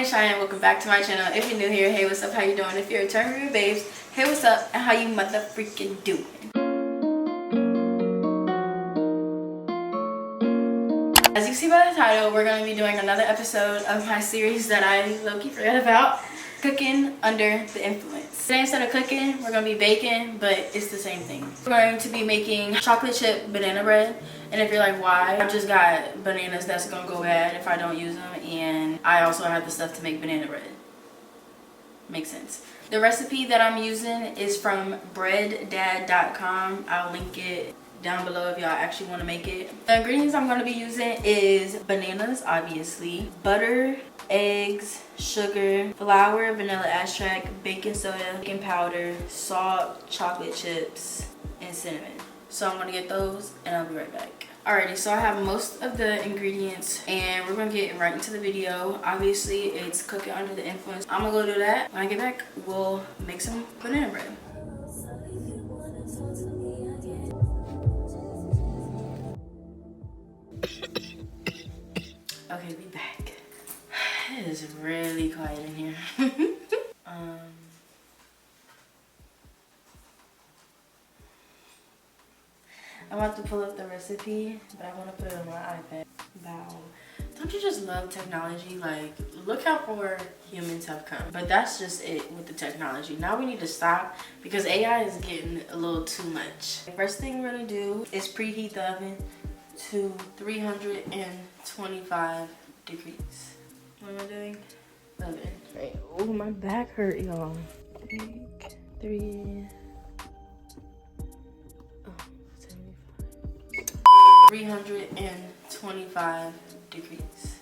name's Cheyenne. Welcome back to my channel. If you're new here, hey, what's up? How you doing? If you're a return review babes, hey, what's up? And how you mother freaking doing? As you see by the title, we're going to be doing another episode of my series that I low-key forgot about, cooking under the influence. Today, instead of cooking, we're going to be baking, but it's the same thing. We're going to be making chocolate chip banana bread. And if you're like, why? I just got bananas that's going to go bad if I don't use them. And I also have the stuff to make banana bread. Makes sense. The recipe that I'm using is from breaddad.com. I'll link it down below if y'all actually want to make it. The ingredients I'm going to be using is bananas, obviously, butter, eggs, sugar, flour, vanilla extract, baking soda, baking powder, salt, chocolate chips, and cinnamon. So I'm going to get those and I'll be right back. Alrighty, so I have most of the ingredients and we're going to get right into the video. Obviously, it's cooking under the influence. I'm going to go do that. When I get back, we'll make some banana bread. Okay, we back. It is really quiet in here. I'm about to pull up the recipe, but I want to put it on my iPad. Wow. Don't you just love technology? Like, look how far humans have come. But that's just it with the technology. Now we need to stop because AI is getting a little too much. First thing we're going to do is preheat the oven to 325 degrees. What am I doing? Oven. Right. Oh, my back hurt, y'all. 325 degrees.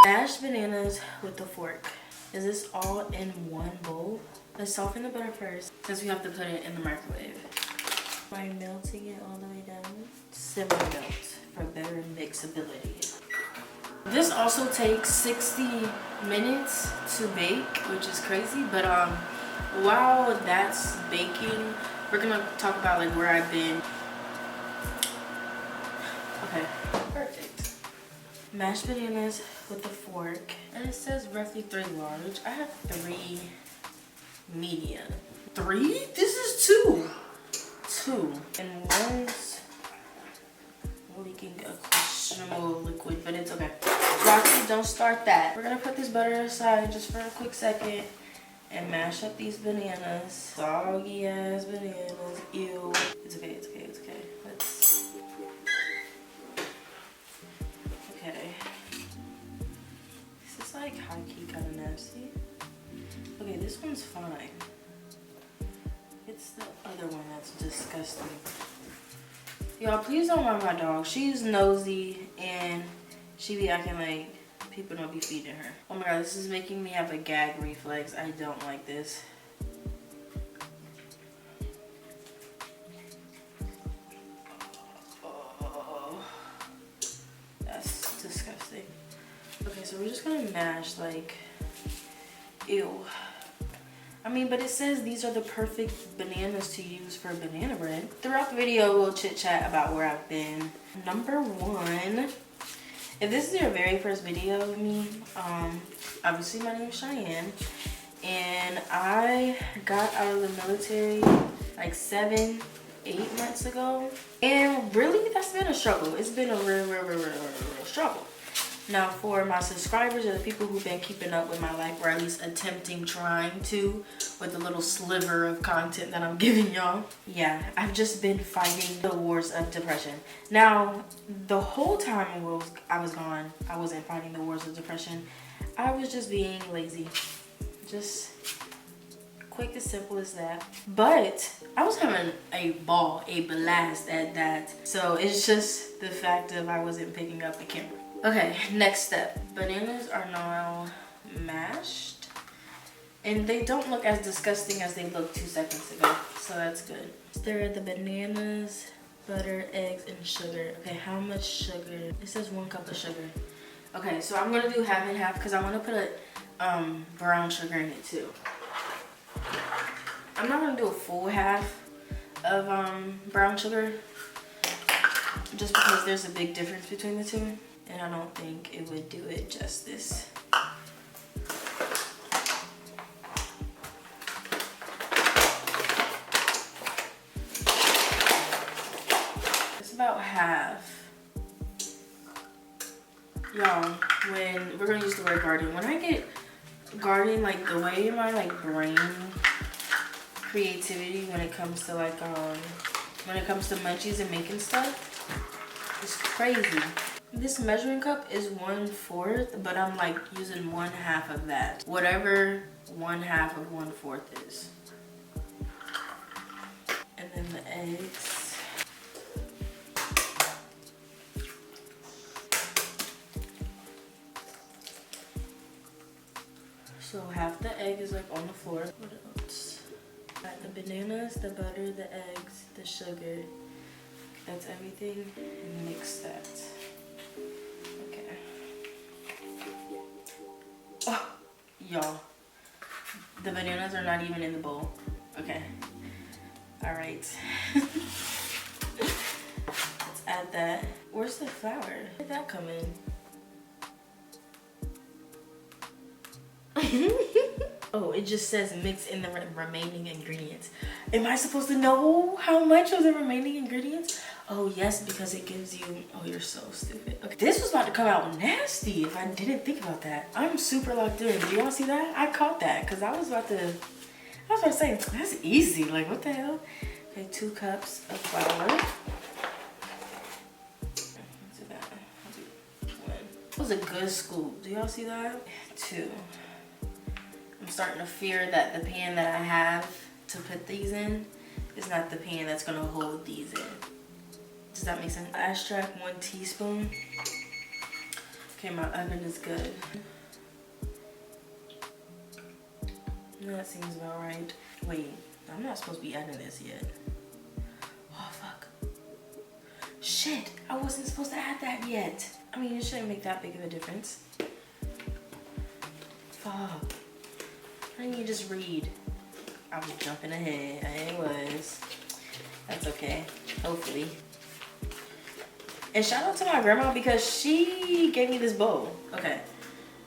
Mashed bananas with the fork. Is this all in one bowl? Let's soften the butter first since we have to put it in the microwave. By melting it all the way down. Simmer melt for better mixability. This also takes 60 minutes to bake, which is crazy, but while that's baking, we're gonna talk about like where I've been. Okay, perfect. Mashed bananas with a fork. And it says roughly 3 large. I have 3 medium. 3? This is 2. 2. And one's leaking a questionable liquid, but it's okay. Roxy, don't start that. We're gonna put this butter aside just for a quick second and mash up these bananas. Soggy ass bananas. Ew. It's okay, it's okay, it's okay. Okay. This is like high-key kind of nasty. Okay, this one's fine. It's the other one that's disgusting. Y'all, please don't mind my dog. She's nosy and she be acting like people don't be feeding her. Oh my god, this is making me have a gag reflex. I don't like this. Disgusting. Okay, so we're just gonna mash like, ew. I mean, but it says these are the perfect bananas to use for banana bread. Throughout the video, we'll chit chat about where I've been. Number 1, if this is your very first video of me, obviously my name is Cheyenne, and I got out of the military like 7-8 months ago, and really that's been a struggle. It's been a real struggle. Now for my subscribers or the people who've been keeping up with my life, or at least trying to with the little sliver of content that I'm giving y'all, yeah, I've just been fighting the wars of depression. Now the whole time I was gone, I wasn't fighting the wars of depression. I was just being lazy, just quick as simple as that. But I was having a ball, a blast at that. So it's just the fact of I wasn't picking up the camera. Okay, next step. Bananas are now mashed. And they don't look as disgusting as they looked 2 seconds ago. So that's good. Stir the bananas, butter, eggs, and sugar. Okay, how much sugar? It says 1 cup of sugar. Okay, so I'm gonna do half and half because I want to put a brown sugar in it too. I'm not gonna do a full half of brown sugar just because there's a big difference between the two, and I don't think it would do it justice. garden. When I get garden, like the way my like brain creativity when it comes to like when it comes to munchies and making stuff, it's crazy. This measuring cup is 1/4, but I'm like using 1/2 of that. Whatever 1/2 of 1/4 is. And then the eggs. So half the egg is like on the floor. What else? Got the bananas, the butter, the eggs, the sugar. That's everything. And mix that. Okay. Oh, y'all. The bananas are not even in the bowl. Okay. All right. Let's add that. Where's the flour? Where did that come in? Oh, it just says mix in the remaining ingredients. Am I supposed to know how much of the remaining ingredients? Oh yes, because it gives you, oh you're so stupid. Okay, this was about to come out nasty if I didn't think about that. I'm super locked in. Do y'all see that? I caught that because I was about to say, that's easy. Like what the hell? Okay, 2 cups of flour. Let's do that. I'll do 1. That was a good scoop. Do y'all see that? 2. I'm starting to fear that the pan that I have to put these in is not the pan that's gonna hold these in. Does that make sense? I extract 1 teaspoon. Okay, my oven is good. That seems about right. Wait, I'm not supposed to be adding this yet. Oh, fuck. Shit, I wasn't supposed to add that yet. I mean, it shouldn't make that big of a difference. Fuck. Why didn't you just read? I was jumping ahead. I was. That's okay. Hopefully. And shout out to my grandma because she gave me this bowl. Okay.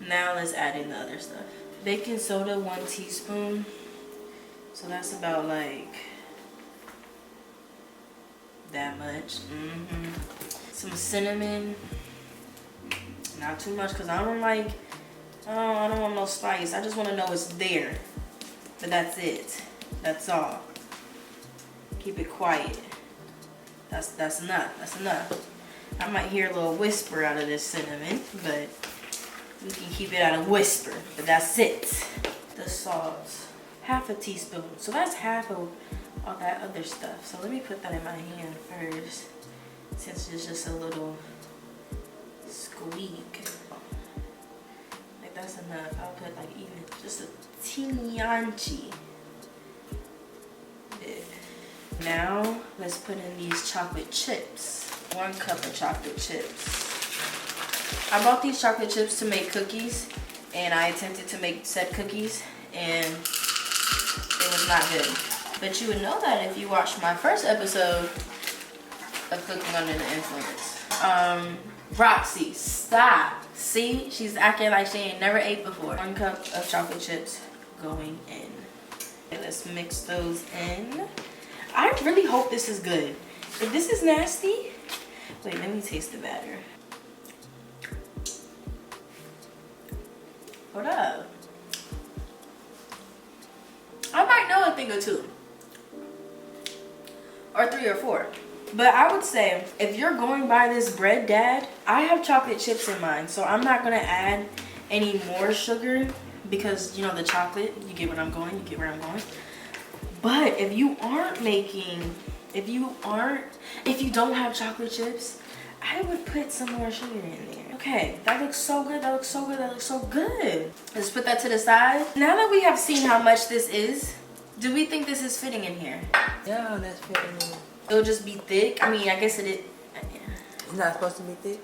Now let's add in the other stuff. Baking soda, 1 teaspoon. So that's about like that much. Some cinnamon. Not too much because I don't like, I don't want no spice. I just want to know it's there. But that's it. That's all. Keep it quiet. That's enough. That's enough. I might hear a little whisper out of this cinnamon, but we can keep it at a whisper. But that's it. The salt. 1/2 teaspoon. So that's half of all that other stuff. So let me put that in my hand first, since it's just a little squeak. Like that's enough. I'll put like even just a teeny-anchy bit. Now let's put in these chocolate chips. 1 cup of chocolate chips. I bought these chocolate chips to make cookies, and I attempted to make said cookies, and it was not good. But you would know that if you watched my first episode of Cooking Under the Influence. Roxy, stop. See, she's acting like she ain't never ate before. 1 cup of chocolate chips going in. Okay, let's mix those in. I really hope this is good. If this is nasty, wait, let me taste the batter. Hold up. I might know a thing or 2. Or 3 or 4. But I would say, if you're going by this bread, Dad, I have chocolate chips in mine. So I'm not going to add any more sugar because, you know, the chocolate, you get where I'm going, you get where I'm going. But if you aren't making, if you don't have chocolate chips, I would put some more sugar in there. Okay, that looks so good, that looks so good, that looks so good. Let's put that to the side. Now that we have seen how much this is, do we think this is fitting in here? Yeah, that's fitting in. It'll just be thick? I mean, I guess it is. It's not supposed to be thick?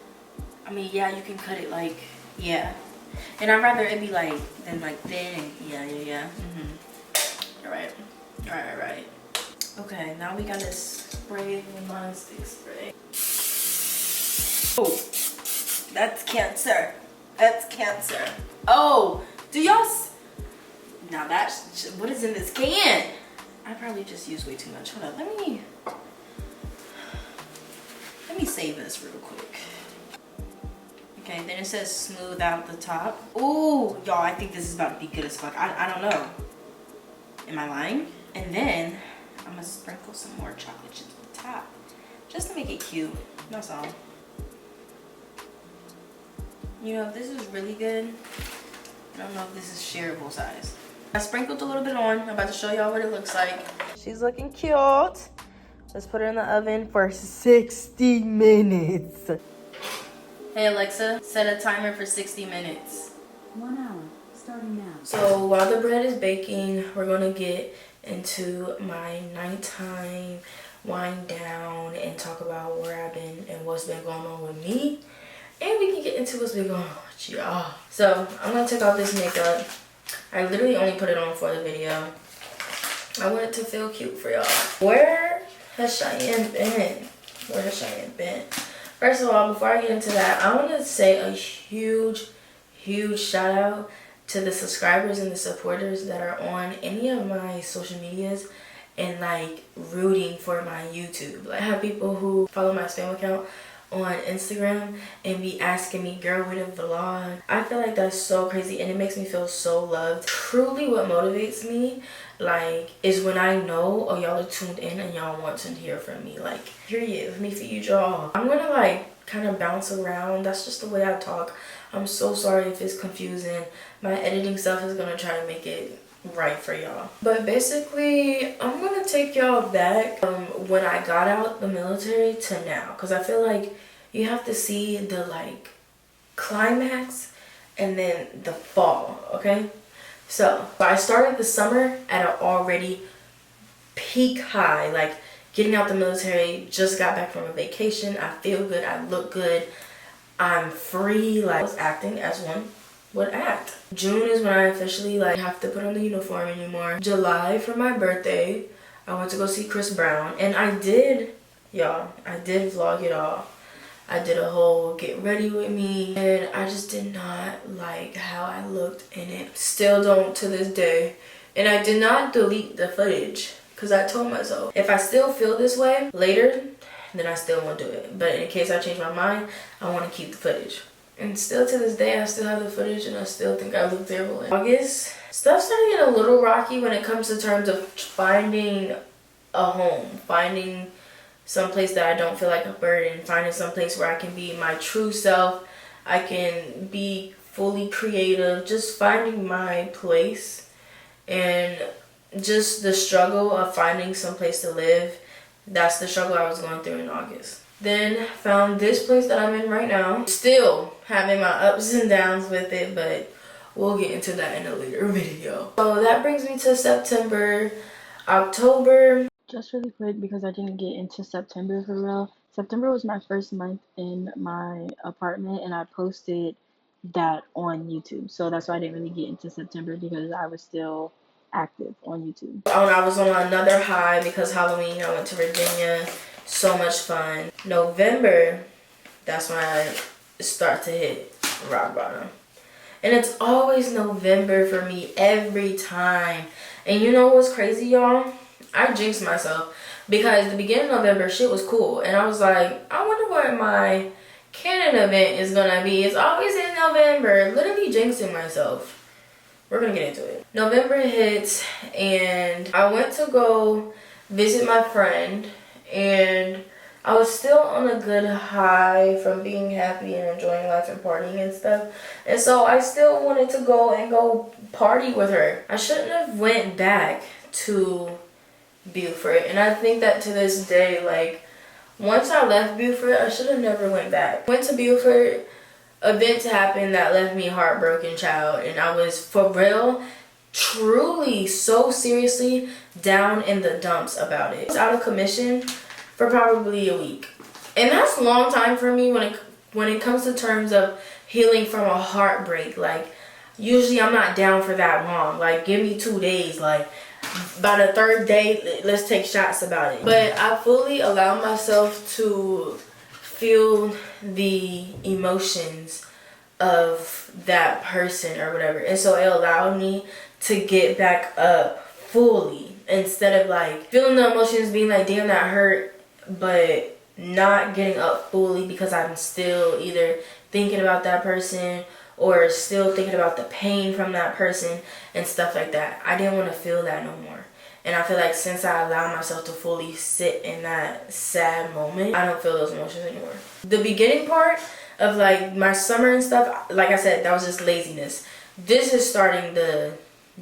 I mean, yeah, you can cut it like, yeah. And I'd rather it be like, than like thin. Yeah. Alright. Okay, now we gotta spray the non-stick spray. Oh, that's cancer. That's cancer. Oh, do y'all now that's, what is in this can? I probably just used way too much. Hold up, let me save this real quick. Okay, then it says smooth out the top. Ooh, y'all, I think this is about to be good as fuck. I don't know. Am I lying? And then I'm gonna sprinkle some more chocolate chips on the top, just to make it cute. That's all. You know, this is really good. I don't know if this is shareable size. I sprinkled a little bit on. I'm about to show y'all what it looks like. She's looking cute. Let's put her in the oven for 60 minutes. Hey Alexa, set a timer for 60 minutes. 1 hour, starting now. So while the bread is baking, we're gonna get into my nighttime wind down and talk about where I've been and what's been going on with me. And we can get into what's been going on with y'all. So I'm gonna take off this makeup. I literally only put it on for the video. I want it to feel cute for y'all. Where has Cheyenne been? Where has Cheyenne been? First of all, before I get into that, I want to say a huge shout out to the subscribers and the supporters that are on any of my social medias and like rooting for my YouTube. Like, I have people who follow my spam account on Instagram and be asking me, girl, where the vlog? I feel like that's so crazy and it makes me feel so loved. Truly what motivates me, like, is when I know, oh, y'all are tuned in and y'all want to hear from me. Like, period. Let me feed y'all. I'm gonna like kind of bounce around. That's just the way I talk. I'm so sorry if it's confusing. My editing stuff is gonna try to make it right for y'all. But basically, I'm gonna take y'all back when I got out the military to now, because I feel like you have to see the like climax and then the fall. Okay, so I started the summer at an already peak high, like getting out the military, just got back from a vacation. I feel good, I look good, I'm free. Like, I was acting as one would act. June is when I officially like have to put on the uniform anymore. July, for my birthday, I went to go see Chris Brown, and I did, y'all, I did vlog it all. I did a whole get ready with me, and I just did not like how I looked in it. Still don't to this day. And I did not delete the footage because I told myself if I still feel this way later, then I still won't do it. But in case I change my mind, I want to keep the footage. And still to this day, I still have the footage and I still think I look terrible. In August, stuff started getting a little rocky when it comes to terms of finding a home, finding some place that I don't feel like a burden, finding some place where I can be my true self, I can be fully creative, just finding my place. And just the struggle of finding some place to live, that's the struggle I was going through in August. Then found this place that I'm in right now. Still having my ups and downs with it, but we'll get into that in a later video. So that brings me to September, October. Just really quick, because I didn't get into September for real. September was my first month in my apartment, and I posted that on YouTube. So that's why I didn't really get into September, because I was still active on YouTube. I was on another high because Halloween, I went to Virginia. So much fun. November, that's when I start to hit rock bottom. And it's always November for me every time. And you know what's crazy, y'all? I jinxed myself because the beginning of November shit was cool. And I was like, I wonder what my Canon event is gonna be. It's always in November. Literally jinxing myself. We're gonna get into it. November hits and I went to go visit my friend. And I was still on a good high from being happy and enjoying life and partying and stuff. And so I still wanted to go party with her. I shouldn't have went back to Beaufort. And I think that to this day, like, once I left Beaufort, I should have never went back. Went to Beaufort, events happened that left me heartbroken, child. And I was, for real, truly, so seriously down in the dumps about it. I was out of commission for probably a week, and that's a long time for me when it comes to terms of healing from a heartbreak. Like, usually I'm not down for that long. Like, give me 2 days. Like, by the third day, let's take shots about it. But I fully allowed myself to feel the emotions of that person or whatever, and so it allowed me to get back up fully instead of like feeling the emotions, being like, damn, that hurt, but not getting up fully because I'm still either thinking about that person or still thinking about the pain from that person and stuff like that. I didn't want to feel that no more. And I feel like since I allowed myself to fully sit in that sad moment, I don't feel those emotions anymore. The beginning part of like my summer and stuff, like I said, that was just laziness. This is starting the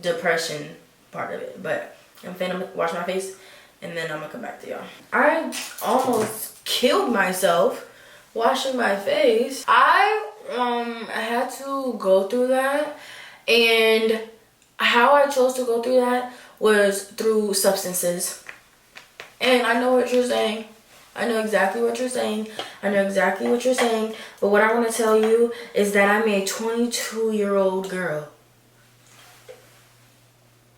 depression part of it. But I'm finna wash my face and then I'm gonna come back to y'all. I almost killed myself washing my face. I had to go through that, and how I chose to go through that was through substances. And I know what you're saying. I know exactly what you're saying. I know exactly what you're saying. But what I want to tell you is that I'm a 22-year-old girl.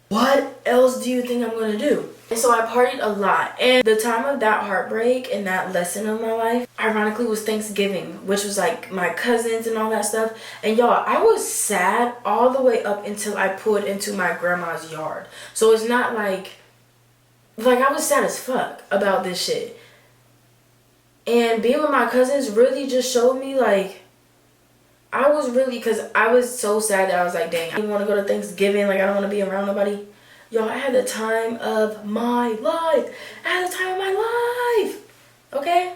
What else do you think I'm going to do? And so I partied a lot. And the time of that heartbreak and that lesson of my life, ironically, was Thanksgiving, which was like my cousins and all that stuff. And y'all, I was sad all the way up until I pulled into my grandma's yard. So it's not like I was sad as fuck about this shit. And being with my cousins really just showed me like, I was really, because I was so sad that I was like, dang, I didn't want to go to Thanksgiving. Like, I don't want to be around nobody. Y'all, I had the time of my life. I had the time of my life. Okay?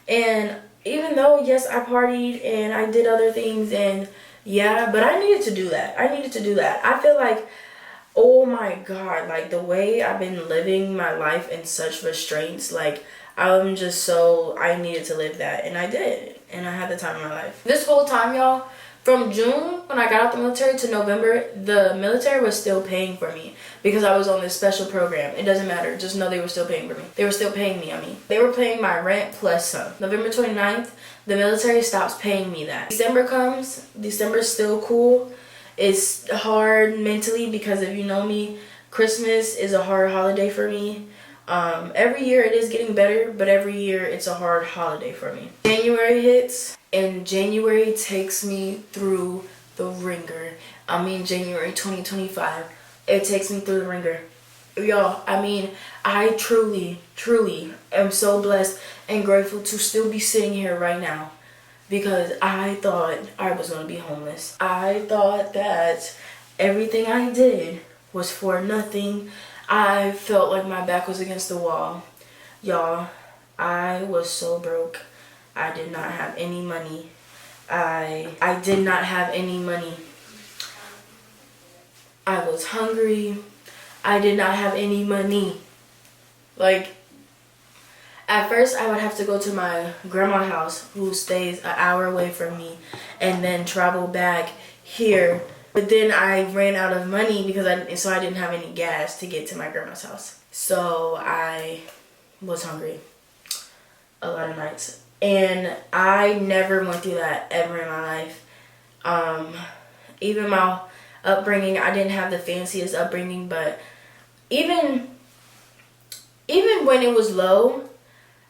And even though, yes, I partied and I did other things and yeah, but I needed to do that. I needed to do that. I feel like, oh my God, like the way I've been living my life in such restraints, like I'm just so, I needed to live that, and I did, and I had the time of my life. This whole time, y'all, from June when I got out the military to November, the military was still paying for me because I was on this special program. It doesn't matter, just know they were still paying for me. They were still paying me, They were paying my rent plus some. November 29th, the military stops paying me that. December comes, December's still cool. It's hard mentally because if you know me, Christmas is a hard holiday for me. Every year it is getting better, but every year it's a hard holiday for me. January hits, and January takes me through the ringer. January 2025, it takes me through the ringer. Y'all, I truly, truly am so blessed and grateful to still be sitting here right now because I thought I was going to be homeless. I thought that everything I did was for nothing. I felt like my back was against the wall. Y'all, I was so broke. I did not have any money. I did not have any money. I was hungry. I did not have any money. Like, at first I would have to go to my grandma's house, who stays an hour away from me, and then travel back here. But then I ran out of money because I didn't have any gas to get to my grandma's house. So I was hungry a lot of nights. And I never went through that ever in my life. Even my upbringing, I didn't have the fanciest upbringing, but even when it was low,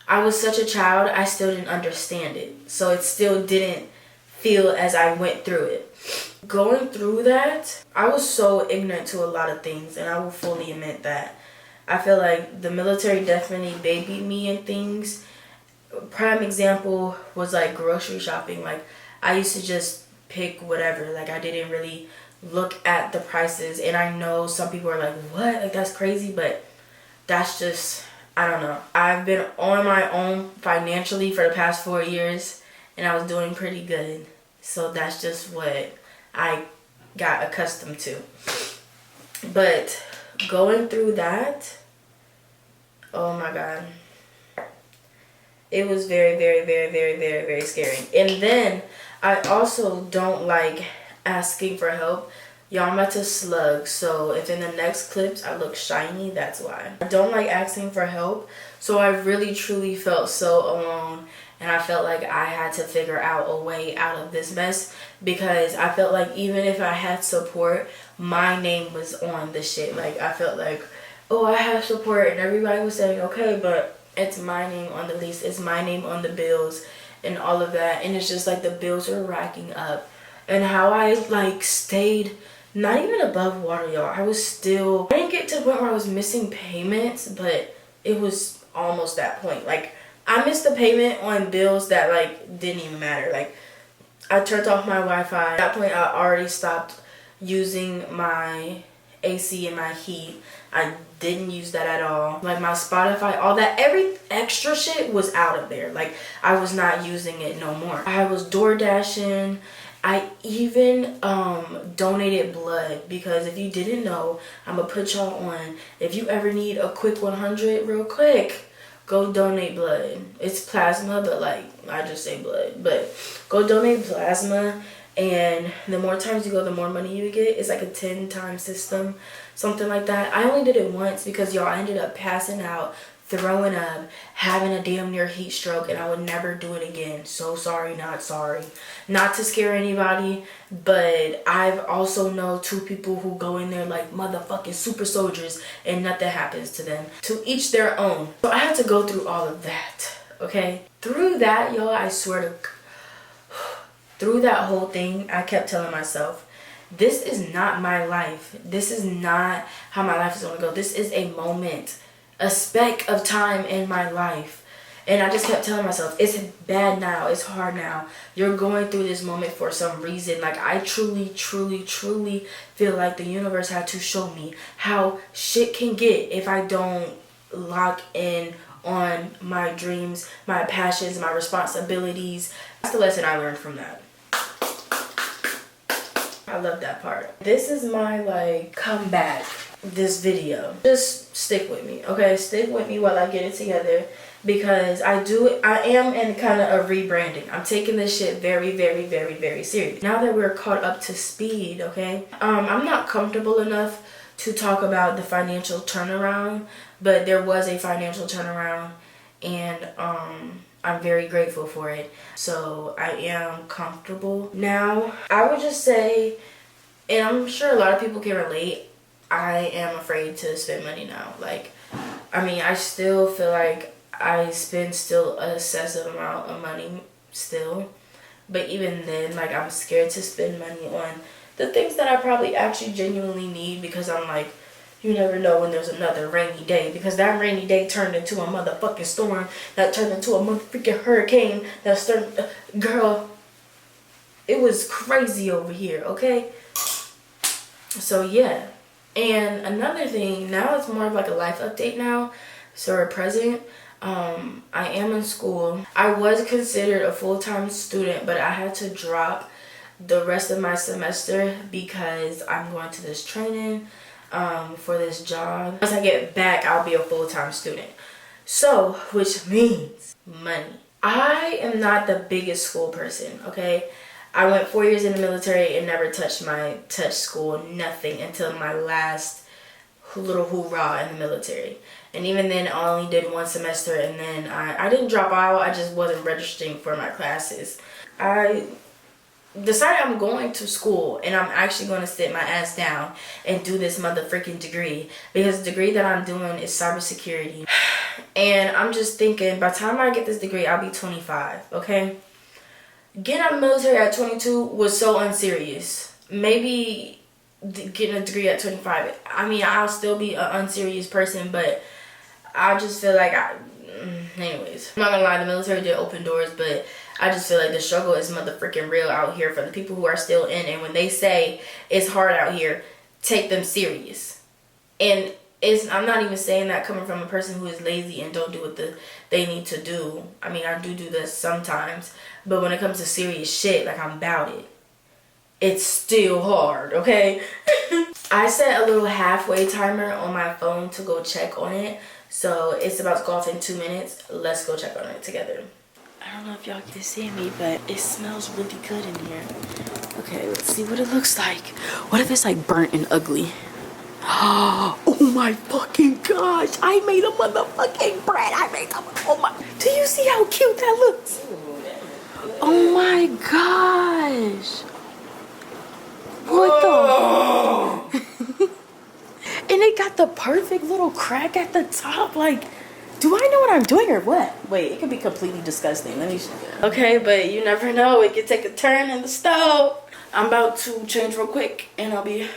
I was such a child, I still didn't understand it. So it still didn't feel as I went through it. Going through that, I was so ignorant to a lot of things, and I will fully admit that. I feel like the military definitely babied me in things. Prime example was like grocery shopping. Like, I used to just pick whatever. Like, I didn't really look at the prices, and I know some people are like, what? Like, that's crazy, but that's just, I don't know. I've been on my own financially for the past 4 years, and I was doing pretty good. So that's just what I got accustomed to. But going through that, oh my God, it was very, very, very, very, very, very scary. And then I also don't like asking for help. Y'all, I'm about to slug, so if in the next clips I look shiny, that's why. I don't like asking for help, so I really truly felt so alone, and I felt like I had to figure out a way out of this mess, because I felt like even if I had support, my name was on the shit. Like, I felt like, oh, I have support, and everybody was saying, okay, but it's my name on the lease, it's my name on the bills, and all of that, and it's just like the bills are racking up. And how I like stayed not even above water, y'all. I didn't get to the point where I was missing payments, but it was almost that point. Like, I missed the payment on bills that like didn't even matter. Like, I turned off my Wi-Fi. At that point, I already stopped using my AC and my heat. I didn't use that at all. Like my Spotify, all that, every extra shit was out of there. Like I was not using it no more. I was door dashing. I even donated blood, because if you didn't know, I'm gonna put y'all on. If you ever need a quick 100 real quick, go donate blood. It's plasma, but like I just say blood. But go donate plasma, and the more times you go, the more money you get. It's like a 10-time system, something like that. I only did it once because y'all, I ended up passing out, throwing up, having a damn near heat stroke, and I would never do it again. So sorry, not sorry. Not to scare anybody, but I've also know 2 people who go in there like motherfucking super soldiers and nothing happens to them. To each their own. So I had to go through all of that, okay? Through that, y'all, I swear to, through that whole thing, I kept telling myself, this is not my life. This is not how my life is gonna go. This is a moment, a speck of time in my life. And I just kept telling myself, it's bad now, it's hard now. You're going through this moment for some reason. Like I truly, truly, truly feel like the universe had to show me how shit can get if I don't lock in on my dreams, my passions, my responsibilities. That's the lesson I learned from that. I love that part. This is my like comeback, this video. Just stick with me, okay? Stick with me while I get it together, because I am in kind of a rebranding. I'm taking this shit very, very, very, very serious. Now that we're caught up to speed, okay? I'm not comfortable enough to talk about the financial turnaround, but there was a financial turnaround, and I'm very grateful for it. So I am comfortable now. I would just say, and I'm sure a lot of people can relate, I am afraid to spend money now. Like, I mean, I still feel like I spend still an excessive amount of money still. But even then, like, I'm scared to spend money on the things that I probably actually genuinely need, because I'm like, you never know when there's another rainy day, because that rainy day turned into a motherfucking storm, that turned into a motherfucking hurricane, that started, girl, it was crazy over here, okay? So yeah. And another thing, now it's more of like a life update now, so we're present. I am in school. I was considered a full-time student, but I had to drop the rest of my semester because I'm going to this training for this job. Once I get back, I'll be a full-time student. So, which means money. I am not the biggest school person, okay? I went 4 years in the military and never touched school, nothing, until my last little hoorah in the military. And even then, I only did 1 semester, and then I didn't drop out, I just wasn't registering for my classes. I decided I'm going to school, and I'm actually going to sit my ass down and do this motherfucking degree, because the degree that I'm doing is cybersecurity. And I'm just thinking, by the time I get this degree, I'll be 25, okay? Getting out of the military at 22 was so unserious. Maybe getting a degree at 25, I mean, I'll still be an unserious person, but I just feel like anyways, I'm not gonna lie, the military did open doors, but I just feel like the struggle is motherfucking real out here for the people who are still in. And when they say it's hard out here, take them serious. And I'm not even saying that coming from a person who is lazy and don't do what they need to do. I mean, I do this sometimes, but when it comes to serious shit, like, I'm about it. It's still hard, okay? I set a little halfway timer on my phone to go check on it. So it's about to go off in 2 minutes. Let's go check on it together. I don't know if y'all can see me, but it smells really good in here. Okay, let's see what it looks like. What if it's like burnt and ugly? Oh my fucking gosh, I made a motherfucking bread. Oh my, do you see how cute that looks? Oh my gosh. What the? And it got the perfect little crack at the top. Like, do I know what I'm doing or what? Wait, it could be completely disgusting. Let me show you. Okay, but you never know. It could take a turn in the stove. I'm about to change real quick and I'll be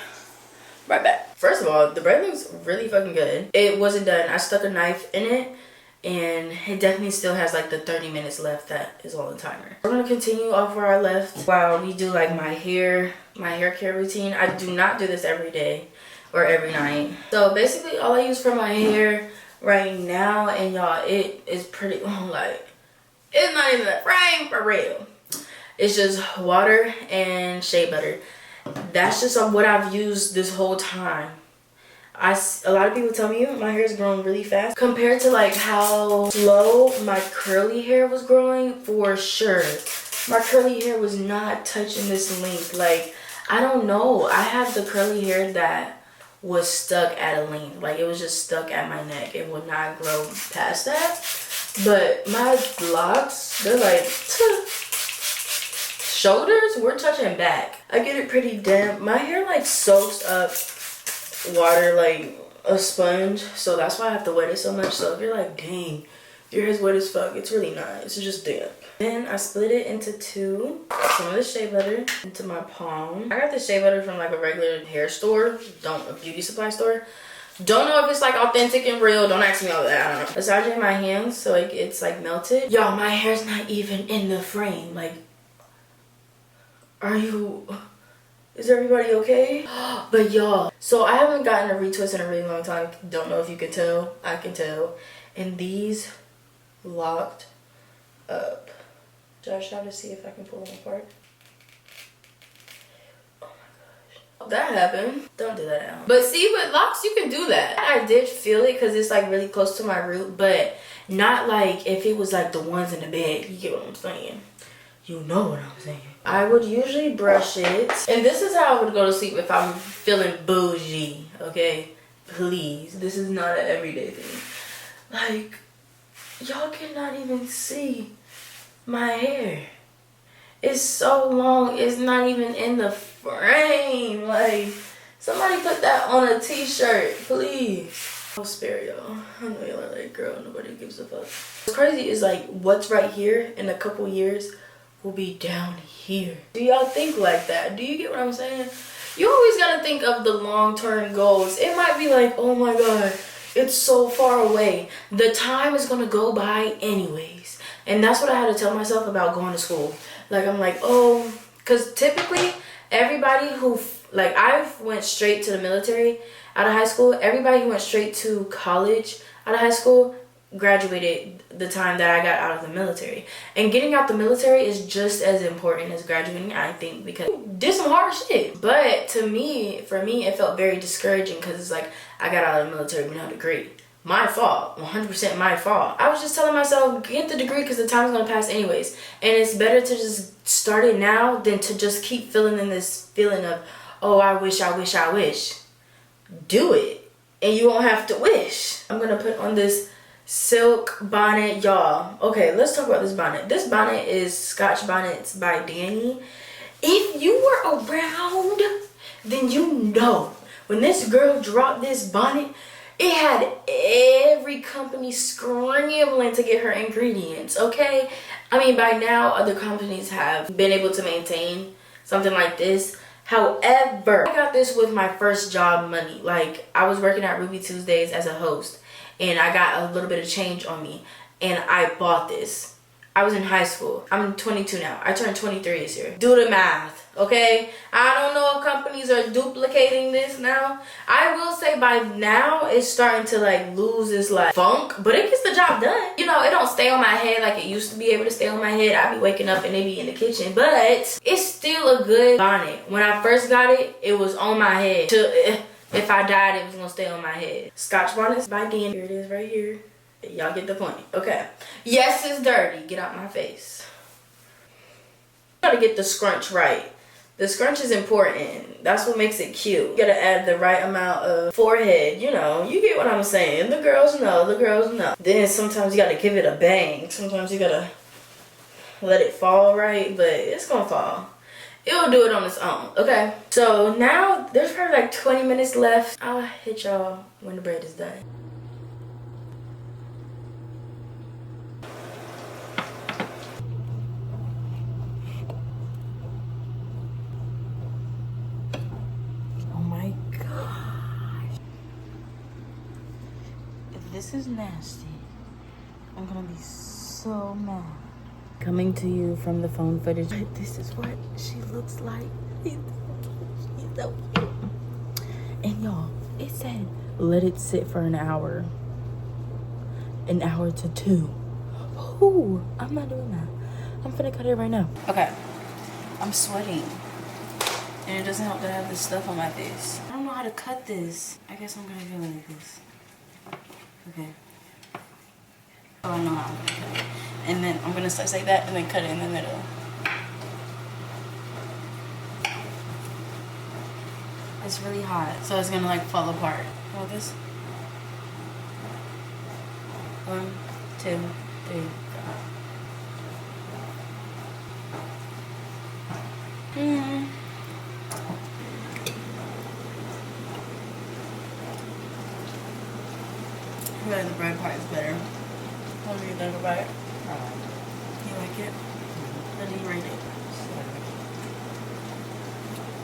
right back. First of all, the bread looks really fucking good. It wasn't done. I stuck a knife in it and it definitely still has like the 30 minutes left that is on the timer. We're gonna continue off where I left while we do like my hair care routine. I do not do this every day or every night. So basically all I use for my hair right now, and y'all, it is pretty like, it's not even a frame for real. It's just water and shea butter. That's just what I've used this whole time. A lot of people tell me my hair is growing really fast compared to like how slow my curly hair was growing. For sure, my curly hair was not touching this length. Like, I don't know, I have the curly hair that was stuck at a length. Like, it was just stuck at my neck. It would not grow past that. But my locks, they're like shoulders, we're touching back. I get it pretty damp. My hair like soaks up water like a sponge, so that's why I have to wet it so much. So if you're like, dang, your hair's wet as fuck, it's really not. It's just damp. Then I split it into two. Some of the shea butter into my palm. I got the shea butter from like a regular hair store, a beauty supply store. Don't know if it's like authentic and real. Don't ask me all that. I don't know. Massaging my hands so like it's like melted. Y'all, my hair's not even in the frame. Like, is everybody okay? But y'all, so I haven't gotten a retwist in a really long time. Don't know if you can tell. I can tell. And these locked up. Josh, try to see if I can pull them apart. Oh my gosh. That happened. Don't do that now. But see, with locks, you can do that. I did feel it because it's like really close to my root, but not like if it was like the ones in the bed. You get what I'm saying? You know what I'm saying. I would usually brush it. And this is how I would go to sleep if I'm feeling bougie, okay? Please, this is not an everyday thing. Like, y'all cannot even see my hair. It's so long, it's not even in the frame. Like, somebody put that on a t-shirt, please. I'll spare y'all. I know y'all are like, girl, nobody gives a fuck. What's crazy is like, what's right here in a couple years will be down here. Do y'all think like that? Do you get what I'm saying? You always gotta think of the long-term goals. It might be like, oh my god, it's so far away. The time is gonna go by anyways. And that's what I had to tell myself about going to school. Like, I'm like, oh, because typically everybody who, like, I went straight to the military out of high school. Everybody who went straight to college out of high school graduated the time that I got out of the military. And getting out the military is just as important as graduating, I think, because I did some hard shit. But for me, it felt very discouraging because it's like, I got out of the military with no degree. My fault, 100% my fault. I was just telling myself, get the degree because the time's gonna pass anyways. And it's better to just start it now than to just keep feeling in this feeling of, oh, I wish. Do it, and you won't have to wish. I'm gonna put on this silk bonnet, y'all. Okay, let's talk about this bonnet. This bonnet is Scotch Bonnets by Danny. If you were around, then you know when this girl dropped this bonnet, it had every company scrambling to get her ingredients, okay? I mean, by now other companies have been able to maintain something like this. However, I got this with my first job money. Like, I was working at Ruby Tuesdays as a host, and I got a little bit of change on me, and I bought this. I was in high school. I'm 22 now. I turned 23 this year. Do the math, okay? I don't know if companies are duplicating this now. I will say by now it's starting to like lose its like funk, but it gets the job done. You know, it don't stay on my head like it used to be able to stay on my head. I be waking up and they be in the kitchen, but it's still a good bonnet. When I first got it, it was on my head. If I died, it was gonna stay on my head. Scotch Bonnets by Dan. Here it is right here. Y'all get the point. Okay. Yes, it's dirty. Get out my face. You gotta get the scrunch right. The scrunch is important. That's what makes it cute. You gotta add the right amount of forehead. You know, you get what I'm saying. The girls know. The girls know. Then sometimes you gotta give it a bang. Sometimes you gotta let it fall right, but it's gonna fall. It'll do it on its own, okay? So now there's probably like 20 minutes left. I'll hit y'all when the bread is done. Oh my gosh. This is nasty. I'm gonna be so mad. Coming to you from the phone footage. This is what she looks like. She's so cute. And y'all, it said let it sit for an hour to 2. Ooh, I'm not doing that. I'm finna cut it right now. Okay, I'm sweating. And it doesn't help that I have this stuff on my face. I don't know how to cut this. I guess I'm gonna do it like this. Okay. Oh, I know how I'm gonna cut it. And then I'm gonna slice like that and then cut it in the middle. It's really hot, so it's gonna like fall apart. Hold this. 1, 2, 3, go. I feel like the bread part is better. What do you think about it? You like it? How do you rate it?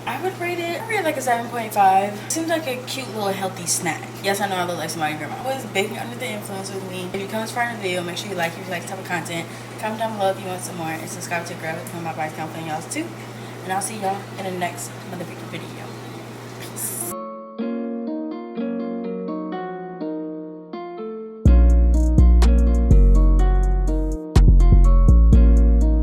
I would rate it like a 7.5. Seems like a cute little healthy snack. Yes, I know I look like somebody's grandma. I was baking under the influence with me. If you come as far in the video, make sure you like if you like this type of content. Comment down below if you want some more. And subscribe to Girl with my Bites Company y'all too. And I'll see y'all in the next motherfucking video.